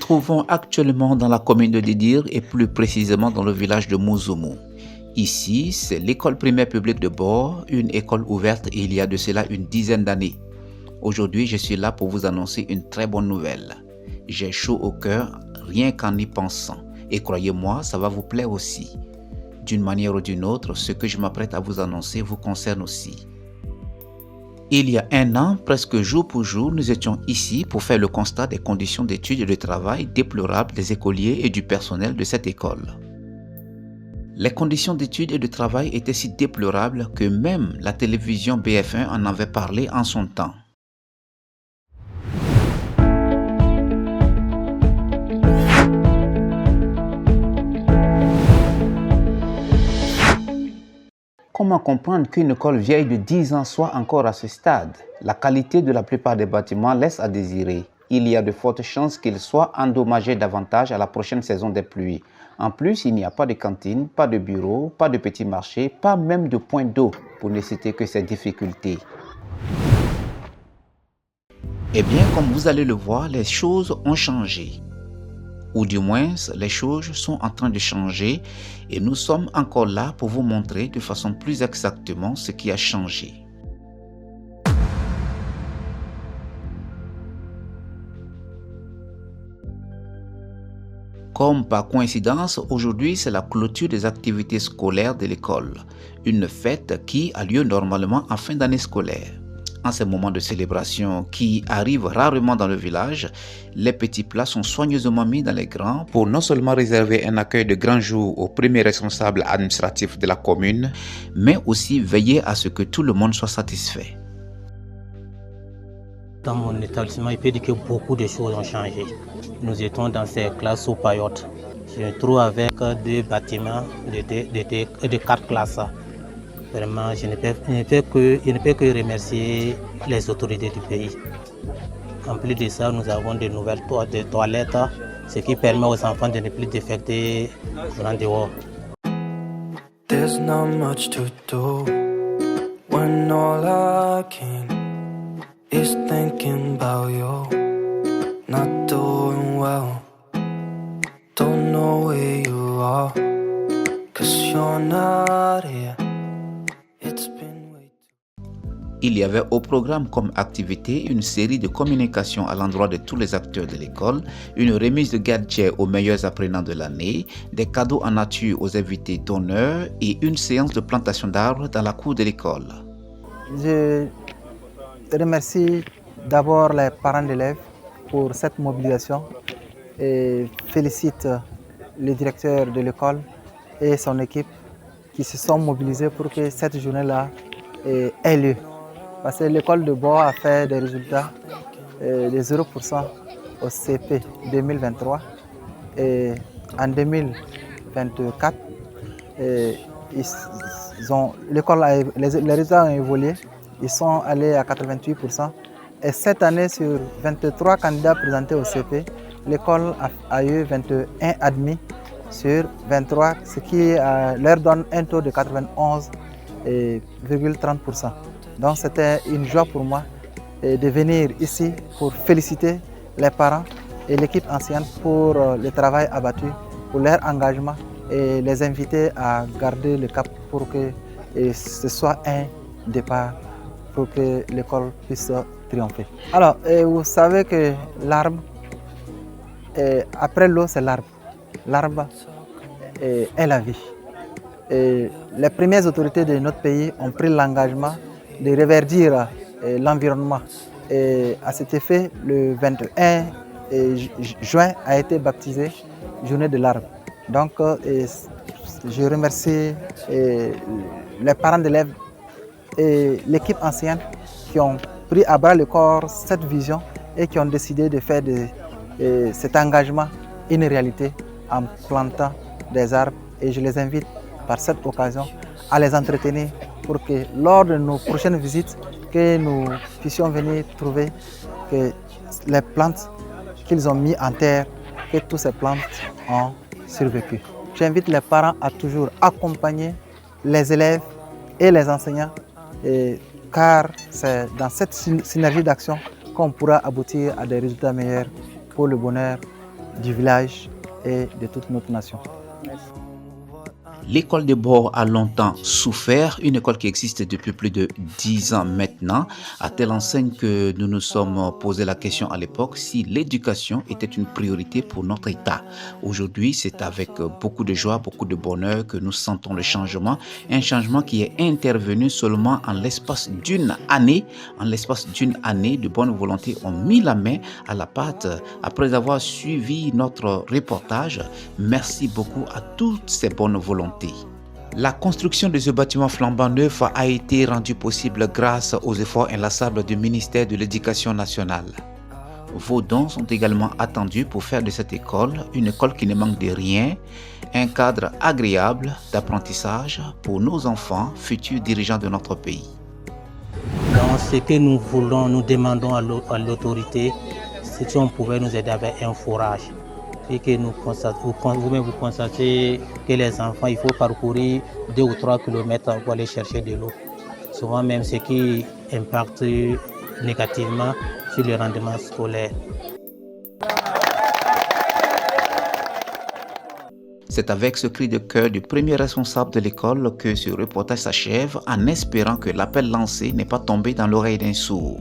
trouvons actuellement dans la commune de Didir et plus précisément dans le village de Mouzoumou. Ici, c'est l'école primaire publique de Bor, une école ouverte il y a de cela une dizaine d'années. Aujourd'hui, je suis là pour vous annoncer une très bonne nouvelle. J'ai chaud au cœur rien qu'en y pensant. Et croyez-moi, ça va vous plaire aussi. D'une manière ou d'une autre, ce que je m'apprête à vous annoncer vous concerne aussi. Il y a un an, presque jour pour jour, nous étions ici pour faire le constat des conditions d'études et de travail déplorables des écoliers et du personnel de cette école. Les conditions d'études et de travail étaient si déplorables que même la télévision BF1 en avait parlé en son temps. Comment comprendre qu'une école vieille de 10 ans soit encore à ce stade? La qualité de la plupart des bâtiments laisse à désirer. Il y a de fortes chances qu'ils soient endommagés davantage à la prochaine saison des pluies. En plus, il n'y a pas de cantine, pas de bureau, pas de petits marchés, pas même de point d'eau, pour ne citer que ces difficultés. Eh bien, comme vous allez le voir, les choses ont changé. Ou du moins, les choses sont en train de changer et nous sommes encore là pour vous montrer de façon plus exactement ce qui a changé. Comme par coïncidence, aujourd'hui c'est la clôture des activités scolaires de l'école, une fête qui a lieu normalement en fin d'année scolaire. En ces moments de célébration qui arrivent rarement dans le village, les petits plats sont soigneusement mis dans les grands pour non seulement réserver un accueil de grand jour aux premiers responsables administratifs de la commune, mais aussi veiller à ce que tout le monde soit satisfait. Dans mon établissement, il peut dire que beaucoup de choses ont changé. Nous étions dans ces classes au paillotes. Je me trouve avec deux bâtiments de 4 classes. Vraiment, je ne peux que remercier les autorités du pays. En plus de ça, nous avons de nouvelles toilettes, ce qui permet aux enfants de ne plus défecter en dehors. There's not much to do when all I can is thinking about you. Not doing well, don't know where you are, 'cause you're not here. Il y avait au programme comme activité une série de communications à l'endroit de tous les acteurs de l'école, une remise de gadgets aux meilleurs apprenants de l'année, des cadeaux en nature aux invités d'honneur et une séance de plantation d'arbres dans la cour de l'école. Je remercie d'abord les parents d'élèves pour cette mobilisation et félicite le directeur de l'école et son équipe qui se sont mobilisés pour que cette journée-là ait lieu. Parce que l'école de Bor a fait des résultats de 0% au CP 2023 et en 2024, les résultats ont évolué, ils sont allés à 88%. Et cette année, sur 23 candidats présentés au CP, l'école a eu 21 admis sur 23, ce qui leur donne un taux de 91,30%. Donc c'était une joie pour moi de venir ici pour féliciter les parents et l'équipe ancienne pour le travail abattu, pour leur engagement et les inviter à garder le cap pour que ce soit un départ pour que l'école puisse triompher. Alors, vous savez que l'arbre, après l'eau, c'est l'arbre. L'arbre est la vie. Et les premières autorités de notre pays ont pris l'engagement de reverdir l'environnement. Et à cet effet, le 21 juin a été baptisé Journée de l'arbre. Donc, je remercie les parents d'élèves et l'équipe ancienne qui ont pris à bras le corps cette vision et qui ont décidé de faire de cet engagement une réalité en plantant des arbres. Et je les invite par cette occasion à les entretenir pour que lors de nos prochaines visites, que nous puissions venir trouver que les plantes qu'ils ont mis en terre, que toutes ces plantes ont survécu. J'invite les parents à toujours accompagner les élèves et les enseignants, car c'est dans cette synergie d'action qu'on pourra aboutir à des résultats meilleurs pour le bonheur du village et de toute notre nation. L'école de Bor a longtemps souffert, une école qui existe depuis plus de 10 ans maintenant, à telle enseigne que nous nous sommes posé la question à l'époque si l'éducation était une priorité pour notre État. Aujourd'hui, c'est avec beaucoup de joie, beaucoup de bonheur que nous sentons le changement, un changement qui est intervenu seulement en l'espace d'une année. En l'espace d'une année, de bonne volonté ont mis la main à la pâte après avoir suivi notre reportage. Merci beaucoup à toutes ces bonnes volontés. La construction de ce bâtiment flambant neuf a été rendue possible grâce aux efforts inlassables du ministère de l'Éducation nationale. Vos dons sont également attendus pour faire de cette école une école qui ne manque de rien, un cadre agréable d'apprentissage pour nos enfants, futurs dirigeants de notre pays. Donc, ce que nous voulons, nous demandons à l'autorité, c'est si on pouvait nous aider avec un forage. Et que vous-même vous constatez que les enfants, il faut parcourir 2 ou 3 kilomètres pour aller chercher de l'eau. Souvent même ce qui impacte négativement sur le rendement scolaire. C'est avec ce cri de cœur du premier responsable de l'école que ce reportage s'achève en espérant que l'appel lancé n'est pas tombé dans l'oreille d'un sourd.